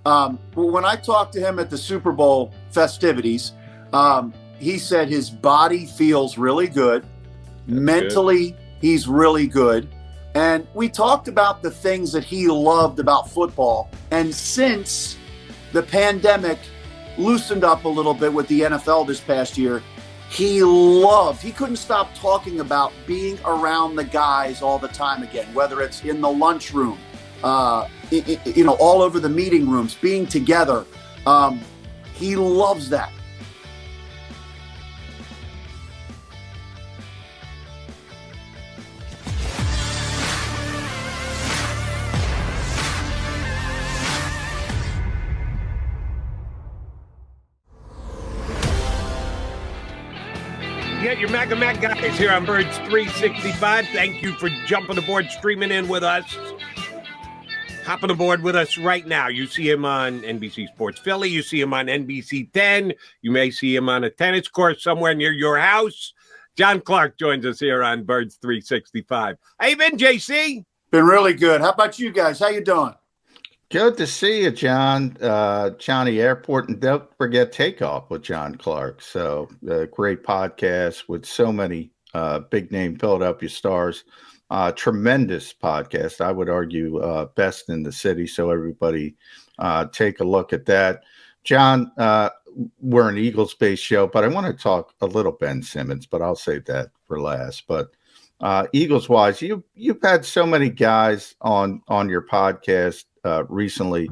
When I talked to him at the Super Bowl festivities, he said his body feels really good. Mentally, he's really good. And we talked about the things that he loved about football. And since the pandemic loosened up a little bit with the NFL this past year, he couldn't stop talking about being around the guys all the time again, whether it's in the lunchroom, all over the meeting rooms, being together. He loves that. Yeah, your Mac guys here on Birds 365. Thank you for jumping aboard, streaming in with us. Hopping aboard with us right now. You see him on NBC Sports Philly. You see him on NBC 10. You may see him on a tennis court somewhere near your house. John Clark joins us here on Birds 365. How you been, JC? Been really good. How about you guys? How you doing? Good to see you, John. Johnny Airport, and don't forget Takeoff with John Clark. So great podcast with so many big-name Philadelphia stars. Tremendous podcast. I would argue best in the city. So everybody take a look at that. John, we're an Eagles-based show, but I want to talk a little Ben Simmons, but I'll save that for last. But Eagles-wise, you've had so many guys on your podcast recently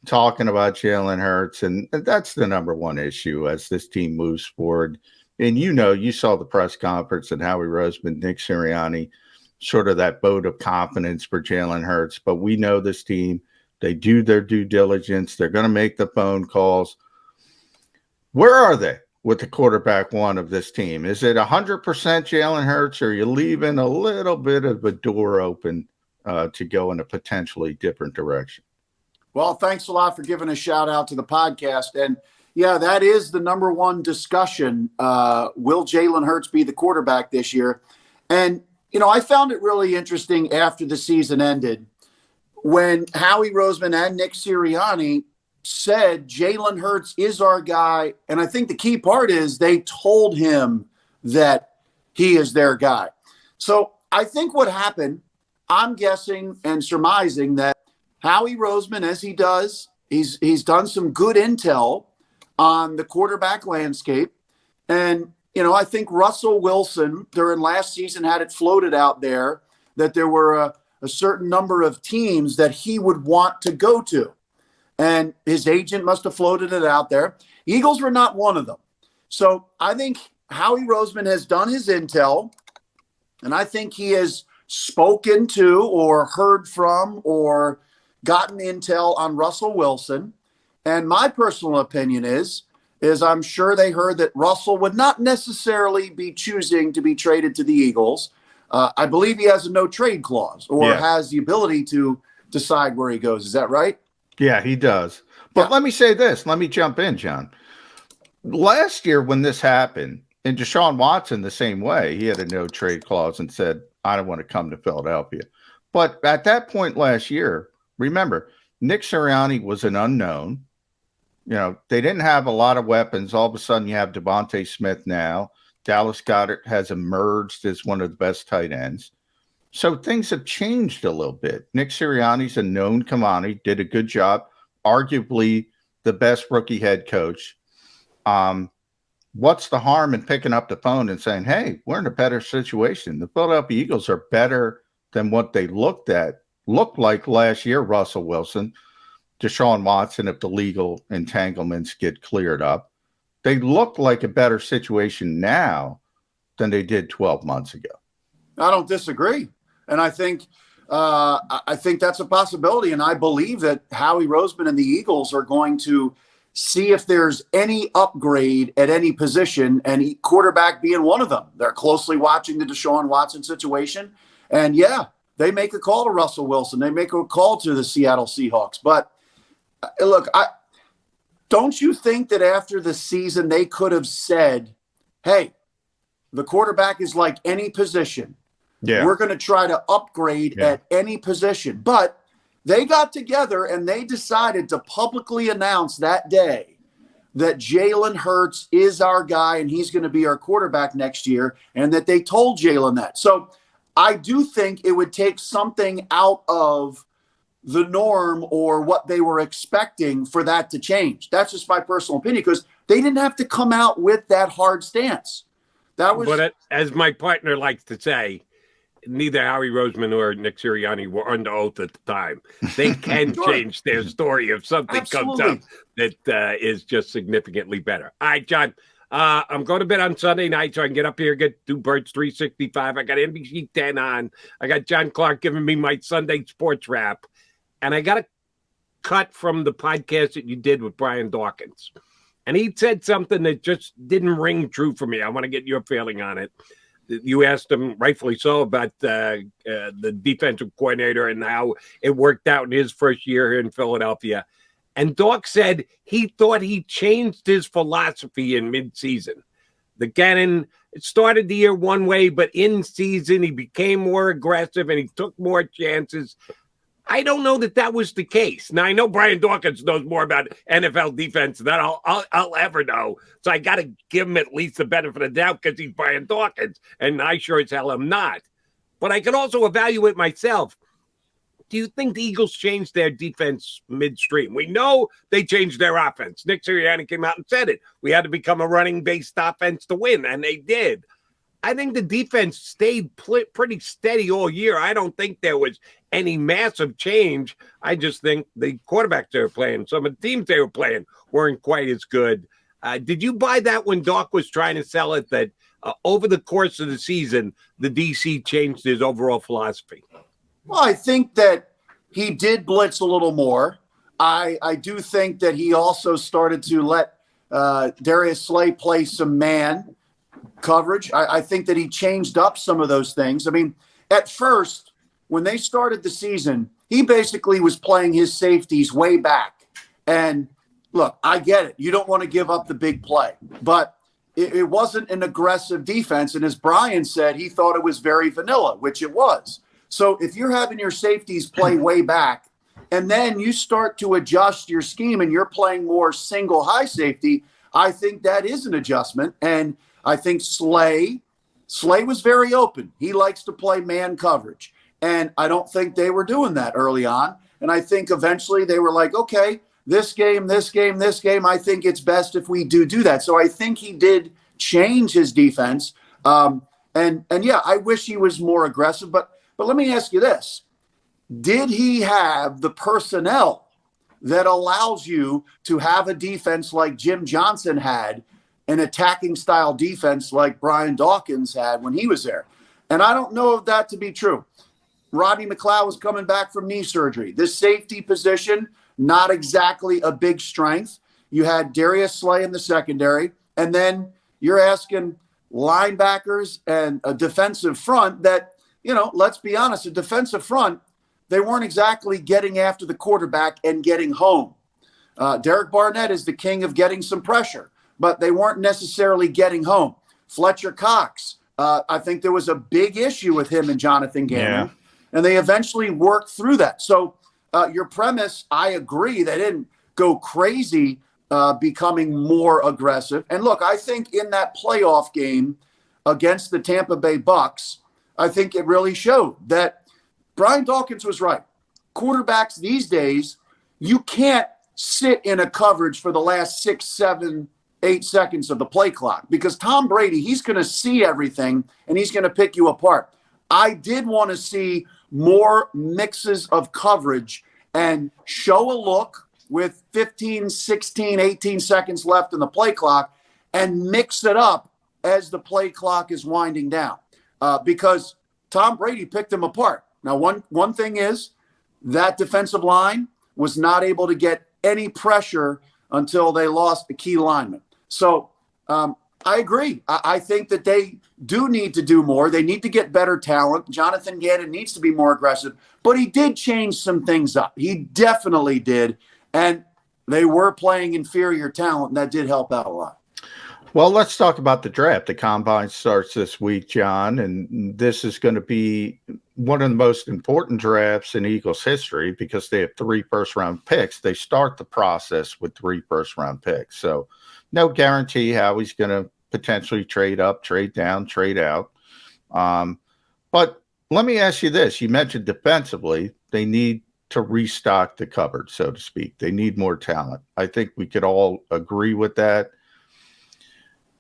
talking about Jalen Hurts, and that's the number one issue as this team moves forward. And you saw the press conference and Howie Roseman, Nick Sirianni, sort of that vote of confidence for Jalen Hurts. But we know this team, they do their due diligence. They're going to make the phone calls. Where are they with the quarterback one of this team? Is it 100% Jalen Hurts, or are you leaving a little bit of a door open to go in a potentially different direction? Well, thanks a lot for giving a shout out to the podcast. And yeah, that is the number one discussion. Will Jalen Hurts be the quarterback this year? And, I found it really interesting after the season ended when Howie Roseman and Nick Sirianni said Jalen Hurts is our guy. And I think the key part is they told him that he is their guy. So I think what happened, I'm guessing and surmising that Howie Roseman, as he does, he's done some good intel on the quarterback landscape. And, I think Russell Wilson during last season had it floated out there that there were a certain number of teams that he would want to go to. And his agent must have floated it out there. Eagles were not one of them. So I think Howie Roseman has done his intel, and I think he has spoken to or heard from or gotten intel on Russell Wilson. And my personal opinion is I'm sure they heard that Russell would not necessarily be choosing to be traded to the Eagles. I believe he has a no trade clause or has the ability to decide where he goes. Is that right? Yeah, he does. But let me say this. Let me jump in, John. Last year when this happened, and Deshaun Watson the same way, he had a no trade clause and said, I don't want to come to Philadelphia. But at that point last year, remember, Nick Sirianni was an unknown. They didn't have a lot of weapons. All of a sudden, you have Devontae Smith now. Dallas Goedert has emerged as one of the best tight ends. So things have changed a little bit. Nick Sirianni's a known commodity, did a good job, arguably the best rookie head coach. What's the harm in picking up the phone and saying, hey, we're in a better situation? The Philadelphia Eagles are better than what they looked like last year, Russell Wilson, Deshaun Watson, if the legal entanglements get cleared up. They look like a better situation now than they did 12 months ago. I don't disagree. And I think that's a possibility. And I believe that Howie Roseman and the Eagles are going to see if there's any upgrade at any position, and quarterback being one of them. They're closely watching the Deshaun Watson situation. And they make a call to Russell Wilson. They make a call to the Seattle Seahawks. But look, don't you think that after the season they could have said, hey, the quarterback is like any position. Yeah. We're going to try to upgrade at any position. But They got together and they decided to publicly announce that day that Jalen Hurts is our guy and he's going to be our quarterback next year, and that they told Jalen that. So I do think it would take something out of the norm or what they were expecting for that to change. That's just my personal opinion, because they didn't have to come out with that hard stance. That was, but as my partner likes to say, neither Howie Roseman or Nick Sirianni were under oath at the time. They can Sure. change their story if something comes up that is just significantly better. All right, John. I'm going to bed on Sunday night so I can get up here, get do Birds 365. I got NBC 10 on. I got John Clark giving me my Sunday sports wrap. And I got a cut from the podcast that you did with Brian Dawkins. And he said something that just didn't ring true for me. I want to get your feeling on it. You asked him, rightfully so, about the defensive coordinator and how it worked out in his first year here in Philadelphia. And Doc said he thought he changed his philosophy in midseason. The Gannon started the year one way, but in season he became more aggressive and he took more chances. I don't know that was the case. Now, I know Brian Dawkins knows more about NFL defense than I'll ever know. So I got to give him at least the benefit of the doubt because he's Brian Dawkins, and I sure as hell am not. But I can also evaluate myself. Do you think the Eagles changed their defense midstream? We know they changed their offense. Nick Sirianni came out and said it. We had to become a running-based offense to win, and they did. I think the defense stayed pretty steady all year. I don't think there was any massive change. I just think the quarterbacks they were playing, some of the teams they were playing, weren't quite as good. Did you buy that when Doc was trying to sell it, that over the course of the season, the DC changed his overall philosophy? Well, I think that he did blitz a little more. I do think that he also started to let Darius Slay play some man coverage. I think that he changed up some of those things. I mean, at first, when they started the season, he basically was playing his safeties way back. And look, I get it. You don't want to give up the big play, but it wasn't an aggressive defense. And as Brian said, he thought it was very vanilla, which it was. So if you're having your safeties play way back, and then you start to adjust your scheme and you're playing more single high safety, I think that is an adjustment. And I think Slay was very open. He likes to play man coverage. And I don't think they were doing that early on. And I think eventually they were like, okay, this game, I think it's best if we do that. So I think he did change his defense. And yeah, I wish he was more aggressive. But let me ask you this. Did he have the personnel that allows you to have a defense like Jim Johnson had, an attacking style defense like Brian Dawkins had when he was there? And I don't know if that to be true. Rodney McLeod was coming back from knee surgery. This safety position, not exactly a big strength. You had Darius Slay in the secondary, and then you're asking linebackers and a defensive front that, you know, let's be honest, a defensive front, they weren't exactly getting after the quarterback and getting home. Derek Barnett is the king of getting some pressure, but they weren't necessarily getting home. Fletcher Cox, I think there was a big issue with him and Jonathan Gannon, and they eventually worked through that. So your premise, I agree, they didn't go crazy becoming more aggressive. And look, I think in that playoff game against the Tampa Bay Bucks, I think it really showed that Brian Dawkins was right. Quarterbacks these days, you can't sit in a coverage for the last 6, 7, 8 seconds of the play clock, because Tom Brady, he's going to see everything and he's going to pick you apart. I did want to see more mixes of coverage and show a look with 15, 16, 18 seconds left in the play clock and mix it up as the play clock is winding down, because Tom Brady picked them apart. Now, one thing is that defensive line was not able to get any pressure until they lost the key lineman. So I agree. I think that they do need to do more. They need to get better talent. Jonathan Gannon needs to be more aggressive, but he did change some things up. He definitely did. And they were playing inferior talent, and that did help out a lot. Well, let's talk about the draft. The combine starts this week, John, and this is going to be one of the most important drafts in Eagles history because they have 3 first-round picks. They start the process with 3 first-round picks. So no guarantee how he's going to potentially trade up, trade down, trade out. But let me ask you this. You mentioned defensively, they need to restock the cupboard, so to speak. They need more talent. I think we could all agree with that.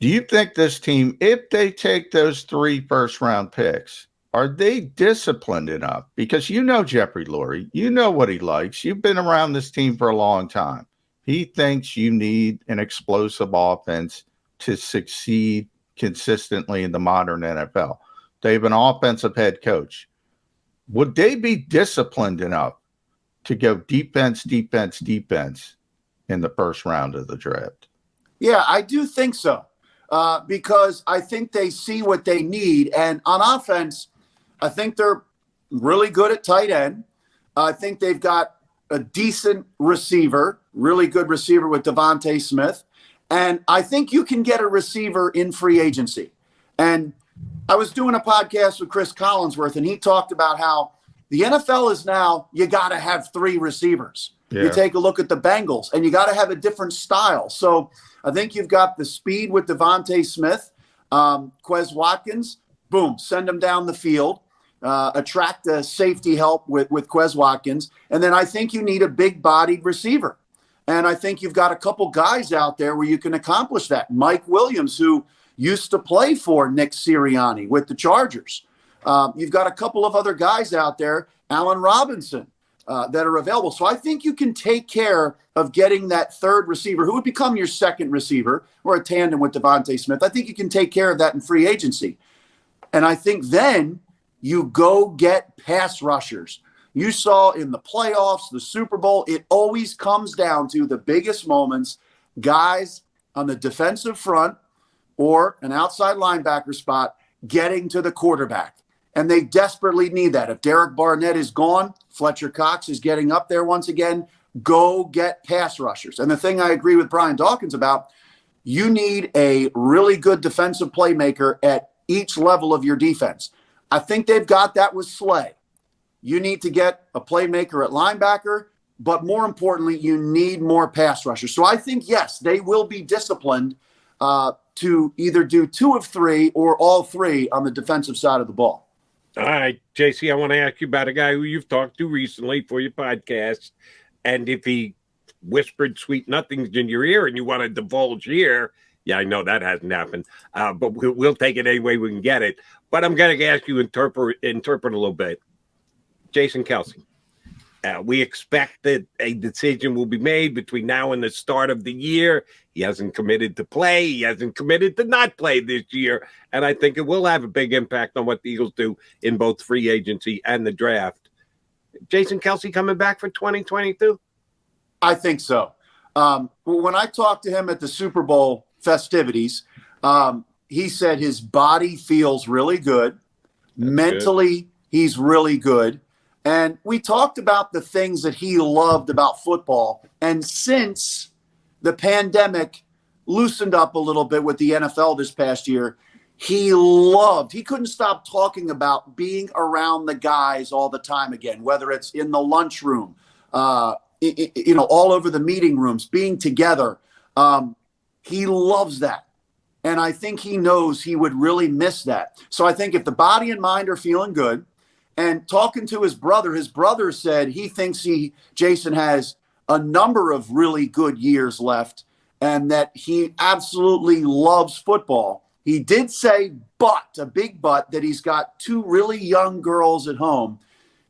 Do you think this team, if they take those 3 first-round picks, are they disciplined enough? Because you know Jeffrey Lurie, you know what he likes. You've been around this team for a long time. He thinks you need an explosive offense to succeed consistently in the modern NFL. They have an offensive head coach. Would they be disciplined enough to go defense in the first round of the draft? Yeah, I do think so. Because I think they see what they need. And on offense, I think they're really good at tight end. I think they've got a decent receiver, really good receiver with Devontae Smith. And I think you can get a receiver in free agency. And I was doing a podcast with Chris Collinsworth, and he talked about how the NFL is now, you got to have 3 receivers. Yeah. You take a look at the Bengals, and you got to have a different style. So I think you've got the speed with Devontae Smith, Quez Watkins, boom, send him down the field, attract the safety help with Quez Watkins. And then I think you need a big-bodied receiver. And I think you've got a couple guys out there where you can accomplish that. Mike Williams, who used to play for Nick Sirianni with the Chargers. You've got a couple of other guys out there, Allen Robinson, that are available. So I think you can take care of getting that 3rd receiver who would become your 2nd receiver or a tandem with Devontae Smith. I think you can take care of that in free agency. And I think then you go get pass rushers. You saw in the playoffs, the Super Bowl, it always comes down to the biggest moments, guys on the defensive front or an outside linebacker spot getting to the quarterback. And they desperately need that. If Derek Barnett is gone, Fletcher Cox is getting up there once again. Go get pass rushers. And the thing I agree with Brian Dawkins about, you need a really good defensive playmaker at each level of your defense. I think they've got that with Slay. You need to get a playmaker at linebacker, but more importantly, you need more pass rushers. So I think, yes, they will be disciplined to either do 2 of 3 or all 3 on the defensive side of the ball. All right, JC, I want to ask you about a guy who you've talked to recently for your podcast. And if he whispered sweet nothings in your ear and you want to divulge here, yeah, I know that hasn't happened, but we'll take it any way we can get it. But I'm going to ask you interpret a little bit. Jason Kelce, we expect that a decision will be made between now and the start of the year. He hasn't committed to play. He hasn't committed to not play this year. And I think it will have a big impact on what the Eagles do in both free agency and the draft. Jason Kelce coming back for 2022? I think so. When I talked to him at the Super Bowl festivities, he said his body feels really good. That's mentally, good. He's really good. And we talked about the things that he loved about football. And since the pandemic loosened up a little bit with the NFL this past year, he couldn't stop talking about being around the guys all the time again, whether it's in the lunchroom, all over the meeting rooms, being together. He loves that. And I think he knows he would really miss that. So I think if the body and mind are feeling good, and talking to his brother said he thinks Jason has a number of really good years left and that he absolutely loves football. He did say, a big but, that he's got 2 really young girls at home,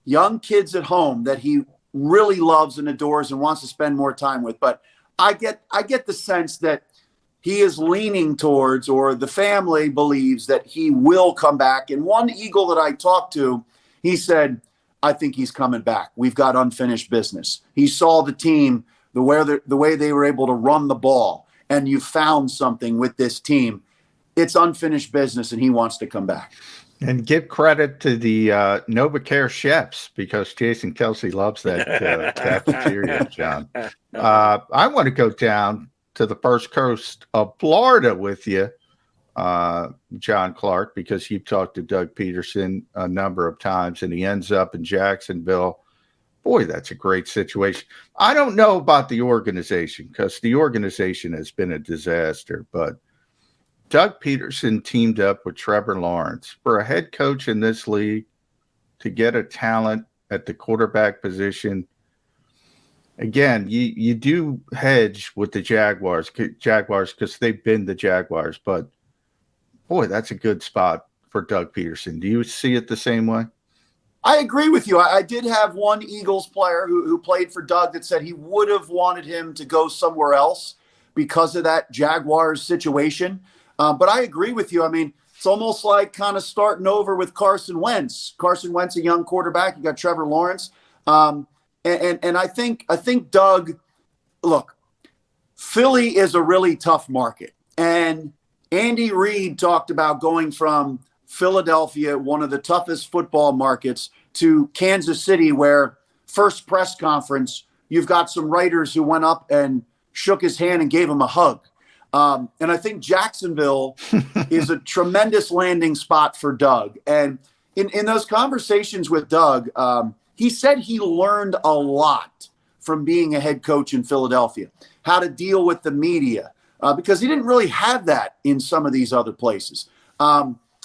young kids at home that he really loves and adores and wants to spend more time with. But I get the sense that he is leaning towards, or the family believes that he will come back. And one Eagle that I talked to, he said, I think he's coming back. We've got unfinished business. He saw the team, the way they were able to run the ball, and you found something with this team. It's unfinished business, and he wants to come back. And give credit to the NovaCare chefs, because Jason Kelce loves that cafeteria, John. I want to go down to the first coast of Florida with you John Clark, because you've talked to Doug Pederson a number of times, and he ends up in Jacksonville. Boy, that's a great situation. I don't know about the organization, because the organization has been a disaster, but Doug Pederson teamed up with Trevor Lawrence. For a head coach in this league to get a talent at the quarterback position, again, you do hedge with the Jaguars because they've been the Jaguars. But, boy, that's a good spot for Doug Pederson. Do you see it the same way? I agree with you. I did have one Eagles player who played for Doug that said he would have wanted him to go somewhere else because of that Jaguars situation. But I agree with you. I mean, it's almost like kind of starting over with Carson Wentz. Carson Wentz, a young quarterback. You got Trevor Lawrence. And I think Doug, look, Philly is a really tough market. And Andy Reid talked about going from Philadelphia, one of the toughest football markets, to Kansas City, where first press conference, you've got some writers who went up and shook his hand and gave him a hug. And I think Jacksonville is a tremendous landing spot for Doug. And in those conversations with Doug, he said he learned a lot from being a head coach in Philadelphia, how to deal with the media, because he didn't really have that in some of these other places.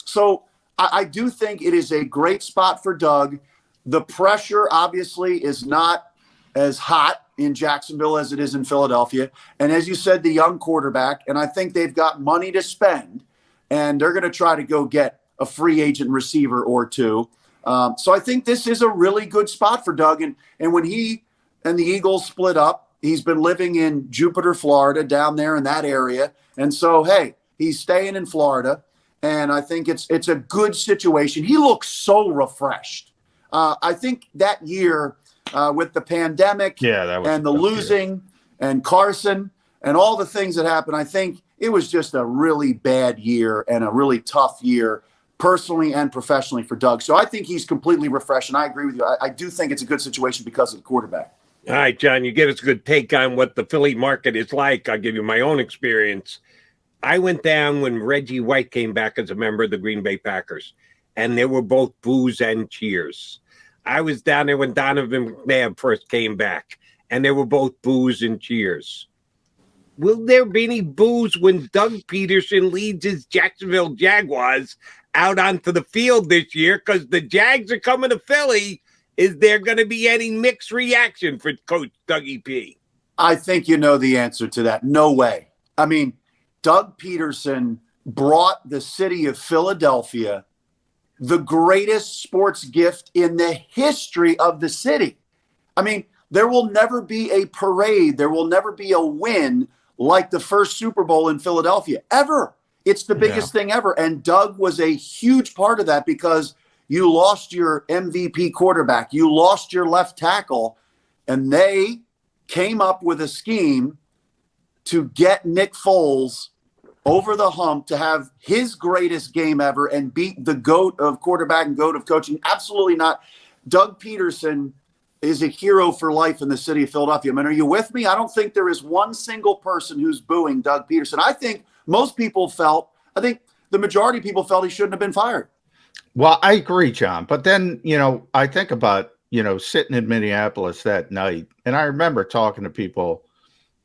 So I do think it is a great spot for Doug. The pressure obviously is not as hot in Jacksonville as it is in Philadelphia. And as you said, the young quarterback, and I think they've got money to spend, and they're going to try to go get a free agent receiver or two. So I think this is a really good spot for Doug. And when he and the Eagles split up, he's been living in Jupiter, Florida, down there in that area. And so, hey, he's staying in Florida. And I think it's a good situation. He looks so refreshed. I think that year with the pandemic and the losing and Carson and all the things that happened, I think it was just a really bad year and a really tough year personally and professionally for Doug. So I think he's completely refreshed, and I agree with you. I do think it's a good situation because of the quarterback. All right, John, you give us a good take on what the Philly market is like. I'll give you my own experience. I went down when Reggie White came back as a member of the Green Bay Packers, and there were both boos and cheers. I was down there when Donovan McNabb first came back, and there were both boos and cheers. Will there be any boos when Doug Pederson leads his Jacksonville Jaguars out onto the field this year because the Jags are coming to Philly? Is there going to be any mixed reaction for Coach Dougie P? I think you know the answer to that. No way. I mean, Doug Pederson brought the city of Philadelphia the greatest sports gift in the history of the city. I mean, there will never be a parade. There will never be a win like the first Super Bowl in Philadelphia, ever. It's the biggest thing ever. And Doug was a huge part of that because you lost your MVP quarterback. You lost your left tackle. And they came up with a scheme to get Nick Foles over the hump to have his greatest game ever and beat the GOAT of quarterback and GOAT of coaching. Absolutely not. Doug Pederson is a hero for life in the city of Philadelphia. I mean, are you with me? I don't think there is one single person who's booing Doug Pederson. I think most people I think the majority of people felt he shouldn't have been fired. Well, I agree, John. But then, I think about, sitting in Minneapolis that night, and I remember talking to people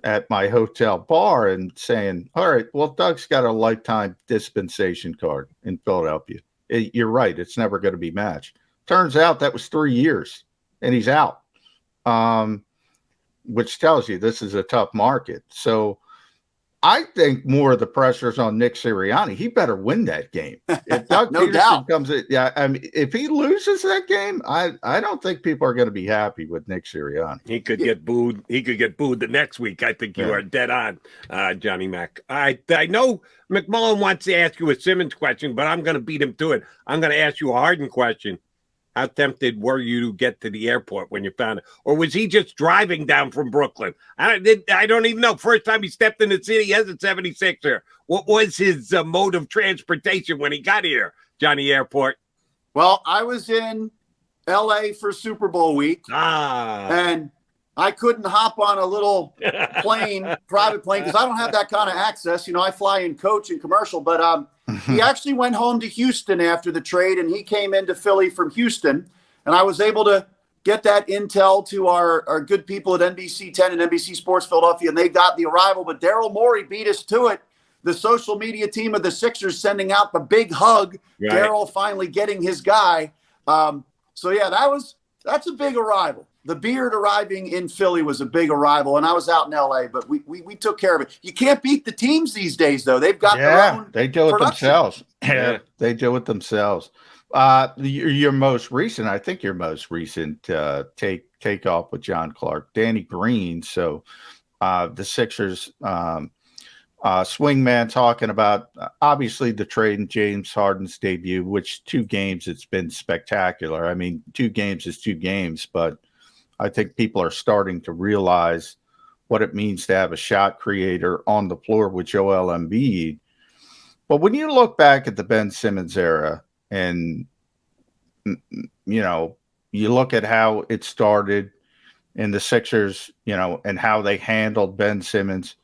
at my hotel bar and saying, all right, well, Doug's got a lifetime dispensation card in Philadelphia. You're right. It's never going to be matched. Turns out that was 3 years and he's out, which tells you this is a tough market. So I think more of the pressure is on Nick Sirianni. He better win that game. If Doug No Pederson doubt. comes in, I mean, if he loses that game, I don't think people are going to be happy with Nick Sirianni. He could get booed. He could get booed the next week. I think you are dead on, Johnny Mac. I know McMullen wants to ask you a Simmons question, but I'm going to beat him to it. I'm going to ask you a Harden question. How tempted were you to get to the airport when you found it? Or was he just driving down from Brooklyn? I don't even know. First time he stepped in the city as a 76er. What was his mode of transportation when he got here, Johnny Airport? Well, I was in L.A. for Super Bowl week. Ah. And I couldn't hop on a little plane, private plane, because I don't have that kind of access. You know, I fly in coach and commercial, but he actually went home to Houston after the trade, and he came into Philly from Houston, and I was able to get that intel to our good people at NBC 10 and NBC Sports Philadelphia, and they got the arrival. But Daryl Morey beat us to it. The social media team of the Sixers sending out the big hug. Right. Daryl finally getting his guy. So, yeah, that's a big arrival. The Beard arriving in Philly was a big arrival, and I was out in L.A., but we took care of it. You can't beat the teams these days, though. They've got their own they do it production. themselves. Yeah, they do it themselves. Your most recent take off with John Clark, Danny Green. So the Sixers swingman talking about obviously the trade and James Harden's debut, which 2 games it's been spectacular. I mean, 2 games is 2 games, but I think people are starting to realize what it means to have a shot creator on the floor with Joel Embiid. But when you look back at the Ben Simmons era and, you know, you look at how it started in the Sixers, you know, and how they handled Ben Simmons,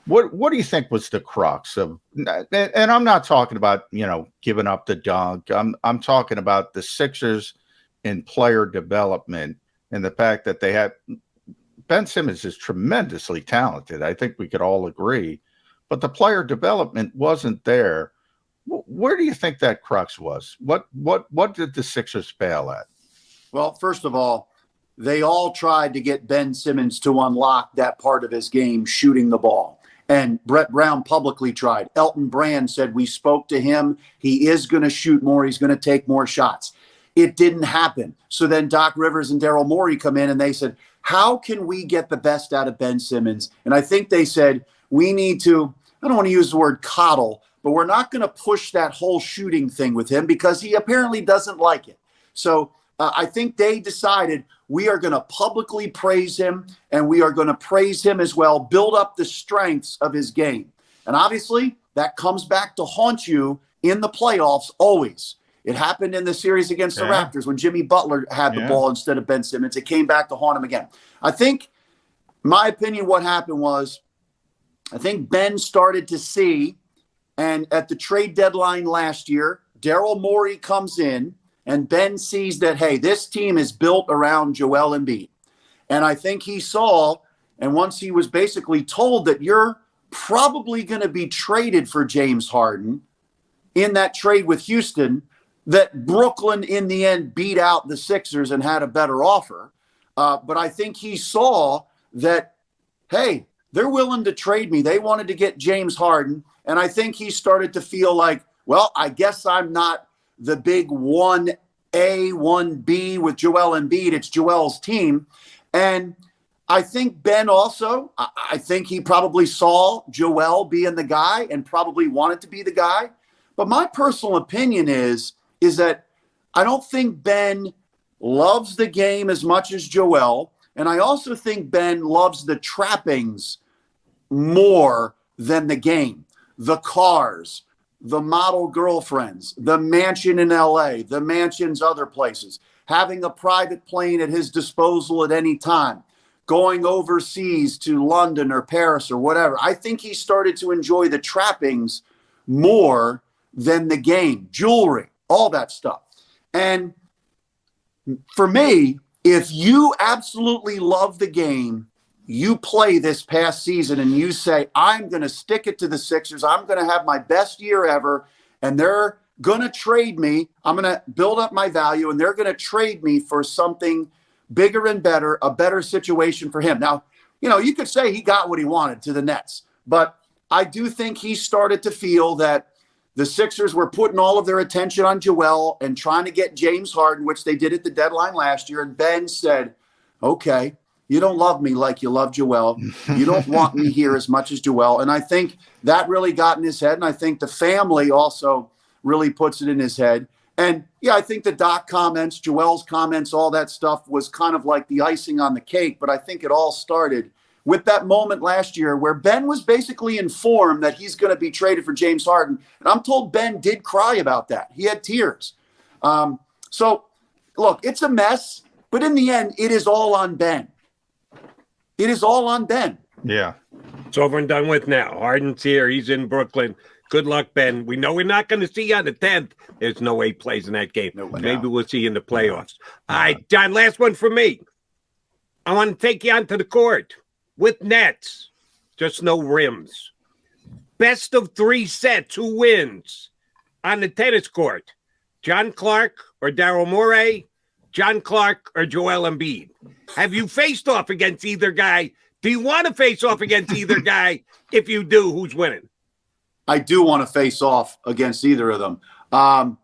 what do you think was the crux of, and I'm not talking about, you know, giving up the dunk. I'm talking about the Sixers in player development and the fact that they had Ben Simmons is tremendously talented. I think we could all agree, but the player development wasn't there. Where do you think that crux was? What did the Sixers fail at? Well, first of all, they all tried to get Ben Simmons to unlock that part of his game, shooting the ball. And Brett Brown publicly tried. Elton Brand said, we spoke to him. He is going to shoot more. He's going to take more shots. It didn't happen. So then Doc Rivers and Daryl Morey come in and they said, how can we get the best out of Ben Simmons? And I think they said, we need to, I don't want to use the word coddle, but we're not going to push that whole shooting thing with him because he apparently doesn't like it. So I think they decided we are going to publicly praise him and we are going to praise him as well, build up the strengths of his game. And obviously that comes back to haunt you in the playoffs always. It happened in the series against the Raptors when Jimmy Butler had the ball instead of Ben Simmons. It came back to haunt him again. I think, my opinion, what happened was I think Ben started to see, and at the trade deadline last year, Daryl Morey comes in, and Ben sees that, hey, this team is built around Joel Embiid. And I think he saw, and once he was basically told that you're probably going to be traded for James Harden in that trade with Houston, that Brooklyn in the end beat out the Sixers and had a better offer. But I think he saw that, hey, they're willing to trade me. They wanted to get James Harden. And I think he started to feel like, well, I guess I'm not the big 1A, 1B with Joel Embiid. It's Joel's team. And I think Ben also, I think he probably saw Joel being the guy and probably wanted to be the guy. But my personal opinion is that I don't think Ben loves the game as much as Joel. And I also think Ben loves the trappings more than the game. The cars, the model girlfriends, the mansion in LA, the mansions other places, having a private plane at his disposal at any time, going overseas to London or Paris or whatever. I think he started to enjoy the trappings more than the game, jewelry, all that stuff. And for me, if you absolutely love the game, you play this past season and you say, I'm going to stick it to the Sixers. I'm going to have my best year ever. And they're going to trade me. I'm going to build up my value and they're going to trade me for something bigger and better, a better situation for him. Now, you know, you could say he got what he wanted to the Nets, but I do think he started to feel that the Sixers were putting all of their attention on Joel and trying to get James Harden, which they did at the deadline last year. And Ben said, okay, you don't love me like you love Joel. You don't want me here as much as Joel. And I think that really got in his head. And I think the family also really puts it in his head. And yeah, I think the Doc comments, Joel's comments, all that stuff was kind of like the icing on the cake. But I think it all started with that moment last year where Ben was basically informed that he's going to be traded for James Harden. And I'm told Ben did cry about that. He had tears. So look, it's a mess, but in the end, it is all on Ben. It is all on Ben. Yeah. It's over and done with now. Harden's here. He's in Brooklyn. Good luck, Ben. We know we're not going to see you on the 10th. There's no way he plays in that game. Maybe we'll see you in the playoffs. All right, John, last one for me. I want to take you onto the court with nets, just no rims. Best of 3 sets. Who wins on the tennis court? John Clark or Daryl Morey? John Clark or Joel Embiid? Have you faced off against either guy? Do you want to face off against either guy? If you do, who's winning? I do want to face off against either of them.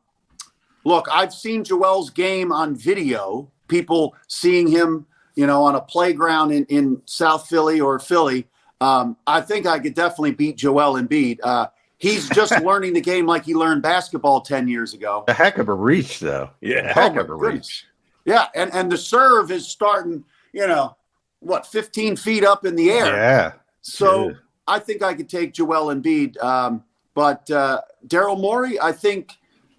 Look, I've seen Joel's game on video, people seeing him, on a playground in South Philly or Philly. I think I could definitely beat Joel Embiid. He's just learning the game like he learned basketball 10 years ago. A heck of a reach, though. Yeah. A heck of a reach. Yeah, and the serve is starting, 15 feet up in the air. Yeah. So I think I could take Joel Embiid. But Daryl Morey, I think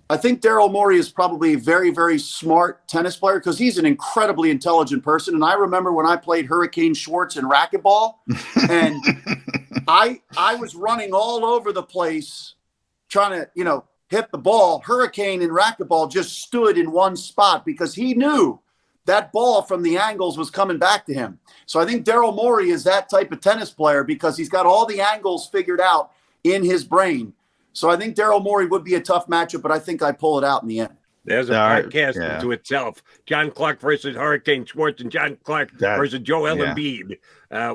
Daryl Morey is probably a very, very smart tennis player because he's an incredibly intelligent person. And I remember when I played Hurricane Schwartz in racquetball, and I was running all over the place trying to, hit the ball. Hurricane in racquetball just stood in one spot because he knew that ball from the angles was coming back to him. So I think Daryl Morey is that type of tennis player because he's got all the angles figured out in his brain. So I think Daryl Morey would be a tough matchup, but I think I pull it out in the end. There's a podcast into itself. John Clark versus Hurricane Schwartz and John Clark versus Joel Embiid.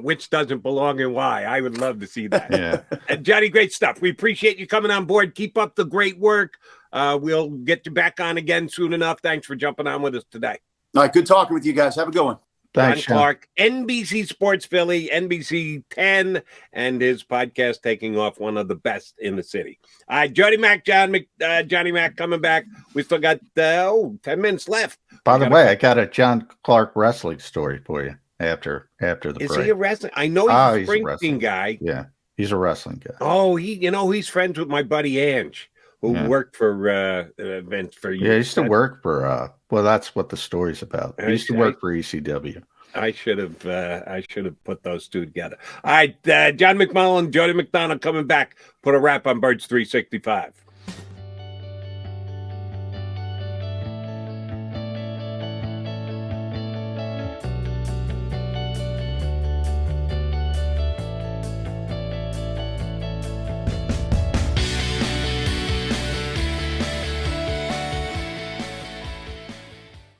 Which doesn't belong and why? I would love to see that. Yeah. Johnny, great stuff. We appreciate you coming on board. Keep up the great work. We'll get you back on again soon enough. Thanks for jumping on with us today. All right, good talking with you guys. Have a good one. Thanks, John Clark, NBC Sports Philly, NBC 10, and his podcast taking off, one of the best in the city. All right, Jody Mack, Johnny Mack coming back. We still got 10 minutes left. By the way, I got a John Clark wrestling story for you after the break. Is he a wrestling? I know he's a Springsteen guy. Yeah, he's a wrestling guy. Oh, he's friends with my buddy Ange, who worked for events for years. Yeah, he used to work for that's what the story's about. He used to work for ECW. I should have put those two together. All right, John McMullen, Jody McDonald coming back. Put a wrap on Birds 365.